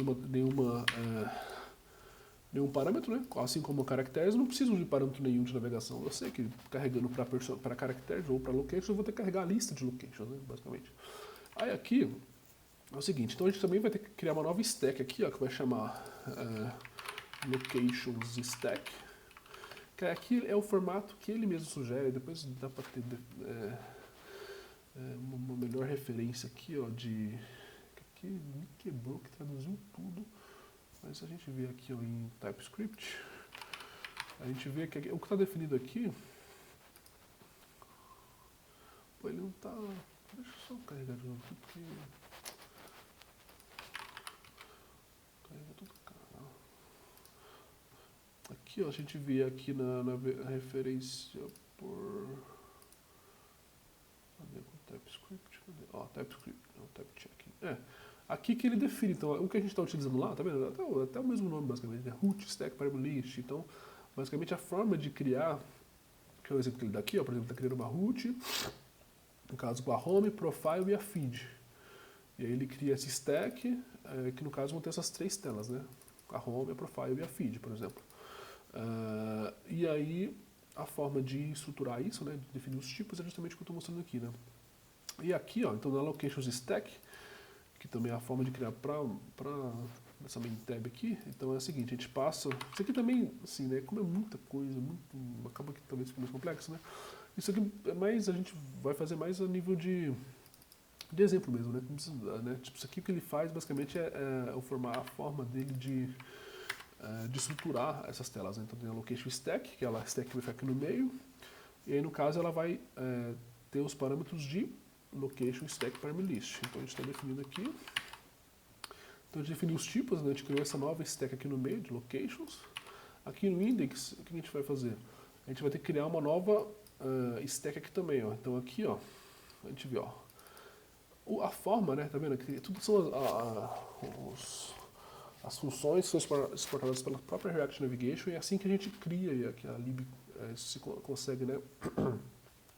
nenhum parâmetro, né? Assim como caracteres, eu não preciso de parâmetro nenhum de navegação. Eu sei que carregando para caracteres ou para locations, eu vou ter que carregar a lista de locations, né? Basicamente. Aí aqui é o seguinte, então a gente também vai ter que criar uma nova stack aqui, ó, que vai chamar locations stack, que aqui é o formato que ele mesmo sugere, depois dá para ter uma melhor referência aqui, ó, de... Aqui me quebrou, que traduziu tudo. Mas se a gente vê aqui ó, em TypeScript, a gente vê que o que está definido aqui, pô, ele não está... Deixa eu só carregar de novo aqui, porque... Carrega tudo, cara. Aqui ó, a gente vê aqui na referência por... Cadê com TypeScript? Cadê? Ó, TypeScript, não, TypeChecking. Aqui que ele define, então, o que a gente está utilizando lá, tá vendo? Até o mesmo nome, basicamente, né? Root, Stack, Parallel List. Então, basicamente, a forma de criar, que é o exemplo que ele dá aqui, ó, por exemplo, está criando uma root, no caso, com a home, profile e a feed. E aí ele cria esse stack, que no caso vão ter essas três telas, né? A home, a profile e a feed, por exemplo. E aí, a forma de estruturar isso, né, de definir os tipos, é justamente o que eu estou mostrando aqui, né? E aqui, ó, então na locations stack, que também é a forma de criar para essa main tab aqui, então é o seguinte, a gente passa, isso aqui também, assim, né, como é muita coisa, acaba que talvez fique mais complexo, né, isso aqui é mais, a gente vai fazer mais a nível de exemplo mesmo, né, tipo, isso aqui que ele faz, basicamente, é a forma dele de estruturar essas telas, né? Então tem a location stack, que é a stack que vai ficar aqui no meio, e aí no caso ela vai ter os parâmetros de location stack parallel list. Então a gente está definindo aqui. Então a gente definiu os tipos, né? A gente criou essa nova stack aqui no meio de locations. Aqui no index, o que a gente vai fazer? A gente vai ter que criar uma nova stack aqui também, ó. Então aqui, ó, a gente vê, ó, a forma, né? Tá vendo? Aqui, tudo são as funções que são exportadas pela própria React Navigation, e é assim que a gente cria, e aqui a lib se consegue, né,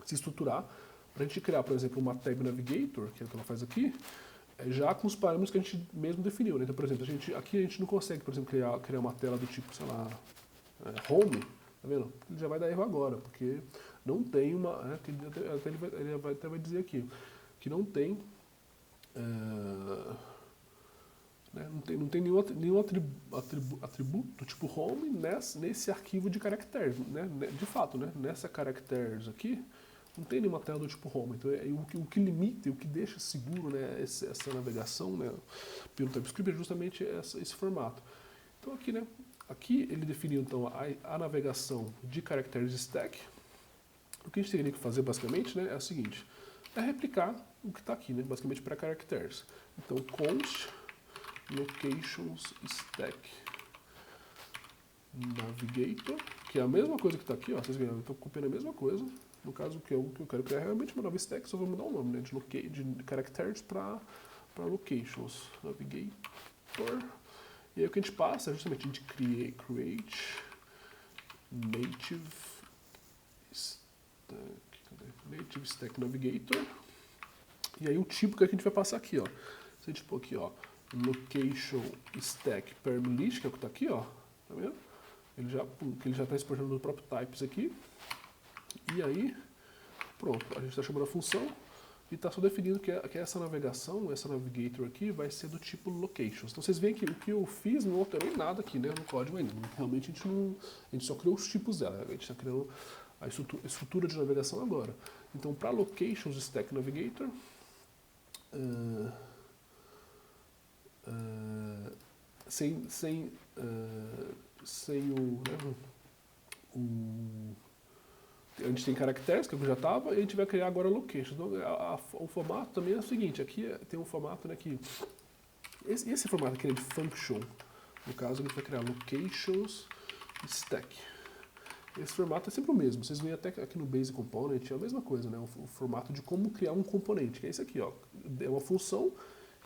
se estruturar para a gente criar, por exemplo, uma tag navigator, que é o que ela faz aqui, já com os parâmetros que a gente mesmo definiu, né? Então, por exemplo, aqui a gente não consegue, por exemplo, criar uma tela do tipo, sei lá, home, tá vendo? Ele já vai dar erro agora, porque não tem uma, ele até vai dizer aqui, que não tem, né, não tem nenhum atributo tipo home nesse arquivo de caracteres, né? De fato, né? Nessa caracteres aqui, não tem nenhuma tela do tipo home. Então, o que limita e o que deixa seguro, né, essa navegação, né, pelo TypeScript é justamente esse formato. Então aqui, né, aqui ele definiu então a navegação de caracteres stack. O que a gente teria que fazer basicamente, né, é o seguinte, é replicar o que está aqui, né, basicamente para caracteres. Então const locations stack navigator, que é a mesma coisa que está aqui, ó, vocês viram, eu estou copiando a mesma coisa. No caso, o que eu quero criar é realmente uma nova stack, só vou mudar o nome, né, de caracteres para locations navigator. E aí o que a gente passa é justamente a gente create native stack navigator. E aí o tipo que a gente vai passar aqui, ó. Se a gente pôr aqui, ó, location stack parallel list, que é o que está aqui, ó, tá vendo? Ele já está exportando o próprio types aqui. E aí, pronto, a gente está chamando a função e está só definindo que essa navegação, essa navigator aqui, vai ser do tipo locations. Então vocês veem que o que eu fiz não alterou em nada aqui, né, no código ainda. Realmente a gente só criou os tipos dela, a gente está criando a estrutura de navegação agora. Então para locations stack navigator, sem a gente tem caracteres, que já estava, e a gente vai criar agora locations. Então, o formato também é o seguinte, aqui tem um formato, né, que esse formato aqui é de function. No caso, a gente vai criar locations stack. Esse formato é sempre o mesmo. Vocês veem até aqui no Basic Component, é a mesma coisa, né? O formato de como criar um componente, que é esse aqui, ó. É uma função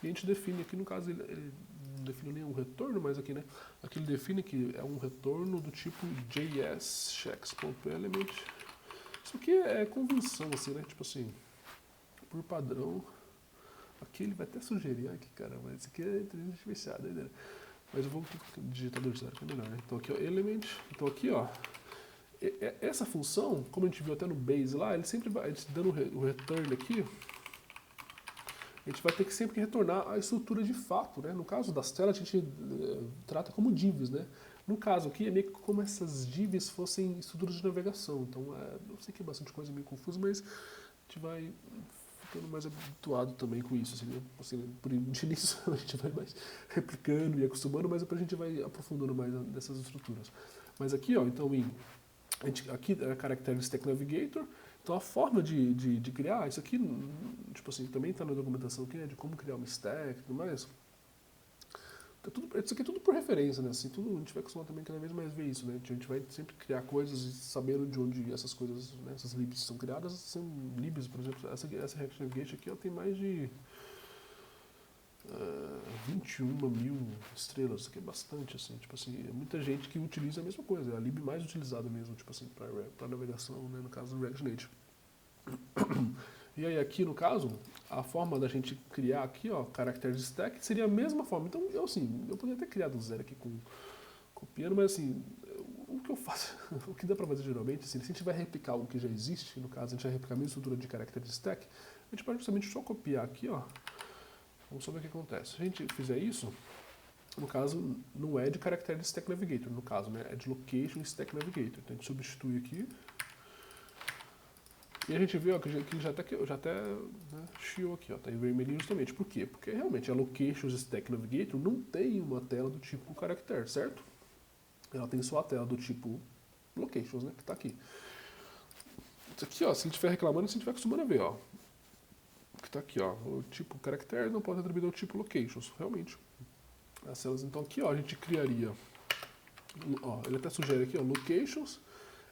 e a gente define aqui, no caso, ele não define nenhum retorno, mas aqui, né? Aqui ele define que é um retorno do tipo js.checks.element. Isso aqui é convenção, assim, né? Tipo assim, por padrão. Aqui ele vai até sugerir, aqui, cara, mas isso aqui é inteligência artificial, né? Mas eu vou digitar do usuário, que é melhor, né? Então aqui, ó, element. Então aqui, ó, essa função, como a gente viu até no base lá, ele sempre vai, dando o return aqui, a gente vai ter que sempre retornar a estrutura de fato, né? No caso das telas, a gente trata como divs, né? No caso aqui, é meio que como essas divs fossem estruturas de navegação. Então, eu sei que é bastante coisa meio confusa, mas a gente vai ficando mais habituado também com isso. Assim, né? Assim, por início, a gente vai mais replicando e acostumando, mas depois a gente vai aprofundando mais dessas estruturas. Mas aqui, ó, então, aqui é a Character Stack Navigator. Então a forma de criar, isso aqui, tipo assim, também está na documentação aqui, né, de como criar uma stack e tudo mais. Isso aqui é tudo por referência, né? Assim, tudo, a gente vai acostumar também cada vez mais ver isso, né? A gente vai sempre criar coisas e sabendo de onde essas coisas, né, essas libs são criadas. São libs, por exemplo, essa React Navigation aqui, ó, tem mais de 21 mil estrelas, isso aqui é bastante, assim, tipo assim, é muita gente que utiliza a mesma coisa, é a lib mais utilizada mesmo, tipo assim, para navegação, né, no caso do React Native. E aí aqui, no caso, a forma da gente criar aqui, ó, caracteres stack, seria a mesma forma. Então, eu poderia ter criado do zero aqui copiando, mas assim, o que eu faço, o que dá pra fazer geralmente, assim, se a gente vai replicar o que já existe, no caso, a gente vai replicar a mesma estrutura de caracteres stack, a gente pode justamente só copiar aqui, ó. Vamos só ver o que acontece. Se a gente fizer isso, no caso, não é de Character Stack Navigator, no caso, né? É de Location Stack Navigator. Então a gente substitui aqui. E a gente vê ó, que já até né, chiou aqui, ó, tá em vermelhinho justamente. Por quê? Porque realmente a Location Stack Navigator não tem uma tela do tipo Character, certo? Ela tem só a tela do tipo Locations, né? Que tá aqui. Isso aqui, ó, se a gente estiver reclamando, a gente vai acostumando a ver, ó. Que tá aqui, ó. O tipo Character não pode atribuir ao tipo Locations, realmente. As celas, então aqui, ó, a gente criaria, ó, ele até sugere aqui, ó, locations,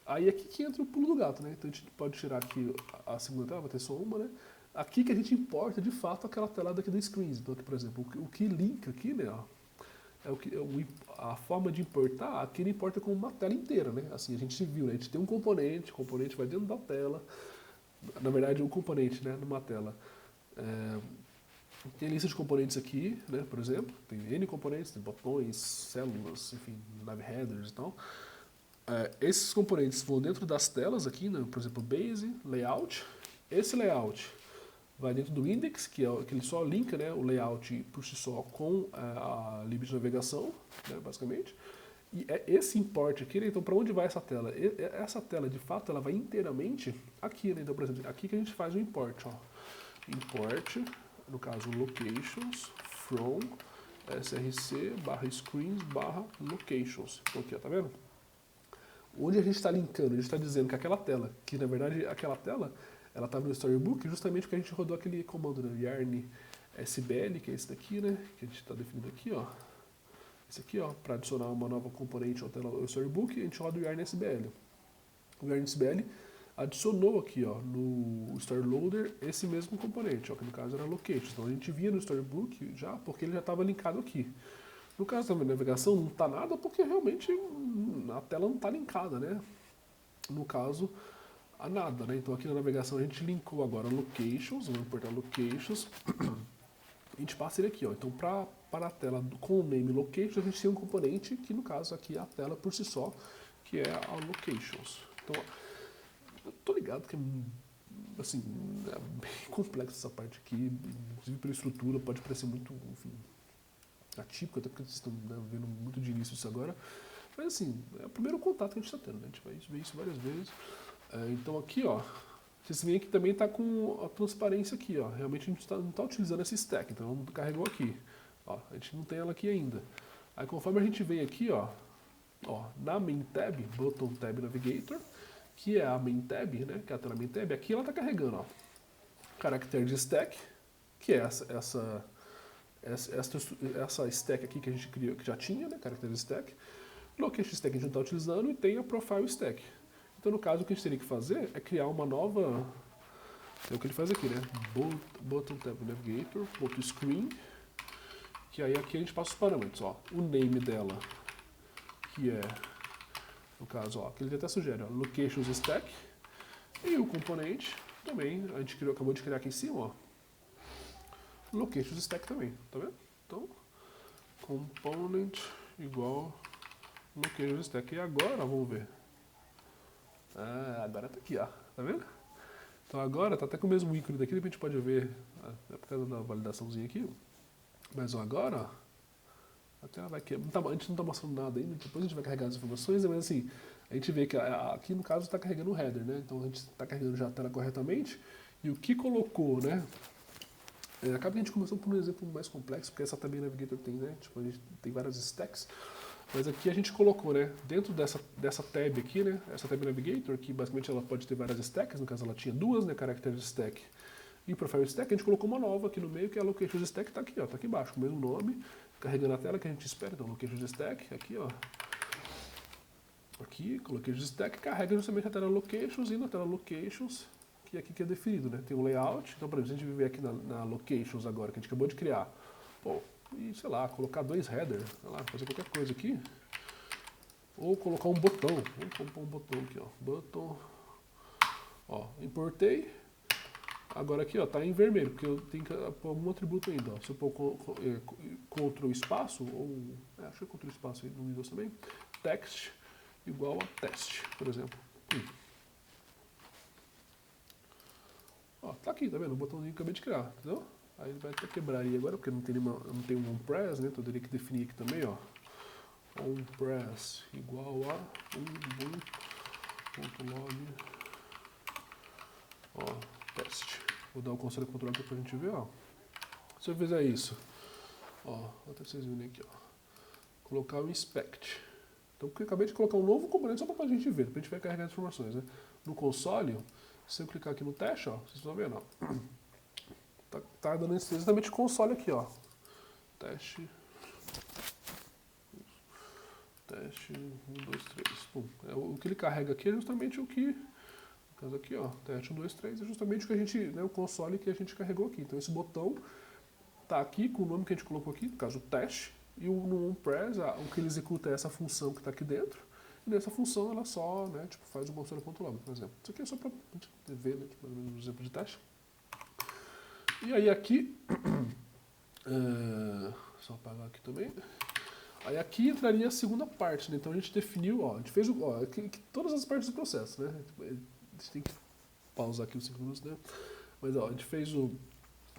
aí aqui que entra o pulo do gato, né, então a gente pode tirar aqui a segunda tela, vai ter só uma, né, aqui que a gente importa de fato aquela tela daqui do screens, então aqui, por exemplo, o que linka aqui, né, ó, a forma de importar, aqui ele importa como uma tela inteira, né, assim, a gente viu, né, a gente tem um componente, o componente vai dentro da tela, na verdade um componente, né, numa tela, tem lista de componentes aqui, né, por exemplo, tem N componentes, tem botões, células, enfim, nav headers e tal. Esses componentes vão dentro das telas aqui, né, por exemplo, base, layout. Esse layout vai dentro do index, que ele só linka, né, o layout por si só com a lib de navegação, né, basicamente. E esse import aqui, né, então para onde vai essa tela? Essa tela, de fato, ela vai inteiramente aqui, né, então, por exemplo, aqui que a gente faz o import, ó. Import, no caso locations, from src barra screens barra locations. Então aqui, ó, tá vendo? Onde a gente está linkando, a gente está dizendo que aquela tela, que na verdade aquela tela, ela estava no storybook justamente porque a gente rodou aquele comando, né, yarn sbl, que é esse daqui, né, que a gente está definindo aqui, ó. Esse aqui, ó, para adicionar uma nova componente ao storybook, a gente roda o yarn sbl. O yarn sbl adicionou aqui, ó, no Story Loader esse mesmo componente, ó, que no caso era Location. Então a gente via no Storybook já, porque ele já estava linkado aqui. No caso da navegação não está nada porque realmente a tela não está linkada, né? No caso, a nada, né? Então aqui na navegação a gente linkou agora Locations, vamos importar Locations. A gente passa ele aqui, ó. Então para a tela com o name Locations a gente tem um componente que no caso aqui é a tela por si só, que é a Locations. Então, eu tô ligado que assim, é bem complexo essa parte aqui, inclusive pela estrutura, pode parecer muito, enfim, atípico, até porque vocês estão, né, vendo muito de início isso agora, mas assim, é o primeiro contato que a gente está tendo, né? A gente vai ver isso várias vezes. Então aqui, ó, vocês veem que também está com a transparência aqui, ó, realmente a gente não está utilizando essa stack, então carregou aqui, ó, a gente não tem ela aqui ainda. Aí conforme a gente vem aqui, ó, na main tab, button tab navigator, que é a main tab, né, que é a tela main tab, aqui ela está carregando, ó, caractere de stack, que é essa stack aqui que a gente criou, que já tinha, né, caractere de stack, location stack a gente não está utilizando e tem a profile stack. Então, no caso, o que a gente teria que fazer é criar uma nova... É o que ele faz aqui, né? Button Tab Navigator, ponto screen, que aí aqui a gente passa os parâmetros, ó. O name dela, que é, no caso, ó, que ele até sugere, ó, Locations Stack, e o componente também, a gente acabou de criar aqui em cima, ó. Locations Stack também, tá vendo? Então, component igual Locations Stack. E agora, vamos ver. Ah, agora tá aqui, ó. Tá vendo? Então agora tá até com o mesmo ícone daqui, depois a gente pode ver, é por causa da validaçãozinha aqui. Mas ó, agora, ó, a tela vai quebrar. A gente não tá mostrando nada ainda, depois a gente vai carregar as informações, mas assim, a gente vê que aqui no caso está carregando o header, né? Então a gente está carregando já a tela corretamente. E o que colocou, né? Acaba que a gente começou por um exemplo mais complexo, porque essa Tab Navigator tem, né? Tipo, a gente tem várias stacks. Mas aqui a gente colocou, né? Dentro dessa tab aqui, né? Essa Tab Navigator, que basicamente ela pode ter várias stacks, no caso ela tinha duas, né? Character Stack e Profile Stack. A gente colocou uma nova aqui no meio, que é a Locations Stack, tá aqui, ó. Tá aqui embaixo, com o mesmo nome, carregando a tela que a gente espera. Então, Locations Stack, aqui, ó. Aqui, Locations Stack, carrega justamente a tela Locations, e na tela Locations, que aqui que é definido, né? Tem um layout. Então, por exemplo, se a gente viver aqui na Locations agora, que a gente acabou de criar, pô, e sei lá, colocar dois headers, sei lá, fazer qualquer coisa aqui, ou colocar um botão, vamos colocar um botão aqui, ó, botão, ó, importei, agora aqui, ó, tá em vermelho, porque eu tenho que pôr algum atributo ainda, ó. Se eu pôr Ctrl espaço, ou, acho que é Ctrl espaço aí no Windows também, text igual a teste, por exemplo. Ó, tá aqui, tá vendo? O botãozinho que eu acabei de criar, entendeu? Aí ele vai até quebrar aí agora, porque não tem um onPress, né? Então eu teria que definir aqui também, ó. onPress igual a boom.log, ó, teste. Vou dar o console control aqui pra gente ver, ó. Se eu fizer isso, ó, até vocês verem aqui, ó. Colocar o inspect. Então eu acabei de colocar um novo componente só pra gente ver, pra gente vai carregar as informações, né? No console, se eu clicar aqui no teste, ó, vocês estão vendo, ó. Tá dando exatamente o console aqui, ó. Teste 1, 2, 3. Pum. O que ele carrega aqui é justamente o que. No caso aqui, ó. Teste 1, 2, 3 é justamente o que a gente. Né, o console que a gente carregou aqui. Então esse botão tá aqui com o nome que a gente colocou aqui, no caso teste. E no onPress, o que ele executa é essa função que está aqui dentro. E nessa função ela só, né, tipo, faz o console.log, por exemplo. Isso aqui é só para ver, né, tipo, um exemplo de teste. E aí aqui. Só apagar aqui também. Aí aqui entraria a segunda parte, né? Então a gente definiu, ó, a gente fez aqui, todas as partes do processo, né? A gente tem que pausar aqui os 5 minutos, né? Mas ó, a gente fez o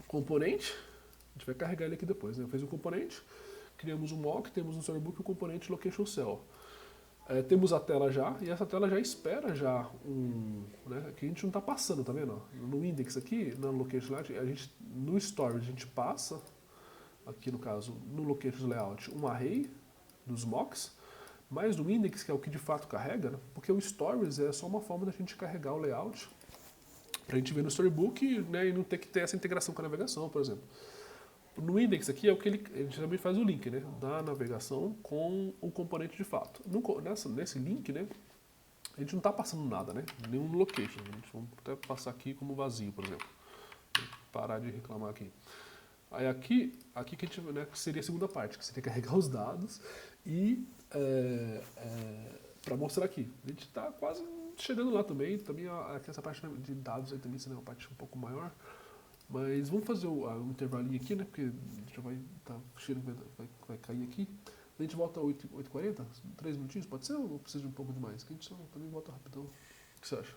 componente, a gente vai carregar ele aqui depois, né? Fez o componente, criamos um mock, temos no storybook o componente location cell. Temos a tela já, e essa tela já espera já né? Aqui a gente não está passando, tá vendo? No index aqui, na location layout, no storage a gente passa, aqui no caso, no location layout, um array dos mocks, mas no index, que é o que de fato carrega, né? Porque o stories é só uma forma da gente carregar o layout, pra gente ver no storybook, né? E não ter que ter essa integração com a navegação, por exemplo. No index aqui é o que a gente também faz o link, né, da navegação com o componente de fato. Nesse link, né, a gente não está passando nada, né, nenhum location. A gente vai até passar aqui como vazio, por exemplo. Vou parar de reclamar aqui. Aí aqui que a gente, né, seria a segunda parte, que seria carregar os dados e para mostrar aqui. A gente está quase chegando lá também. Também essa parte de dados aí também seria uma parte um pouco maior. Mas vamos fazer um intervalinho aqui, né? Porque já vai estar cheirando, vai cair aqui. A gente volta às 8h40, 3 minutinhos, pode ser ou precisa de um pouco de mais? Que a gente só também volta rapidão. O que você acha?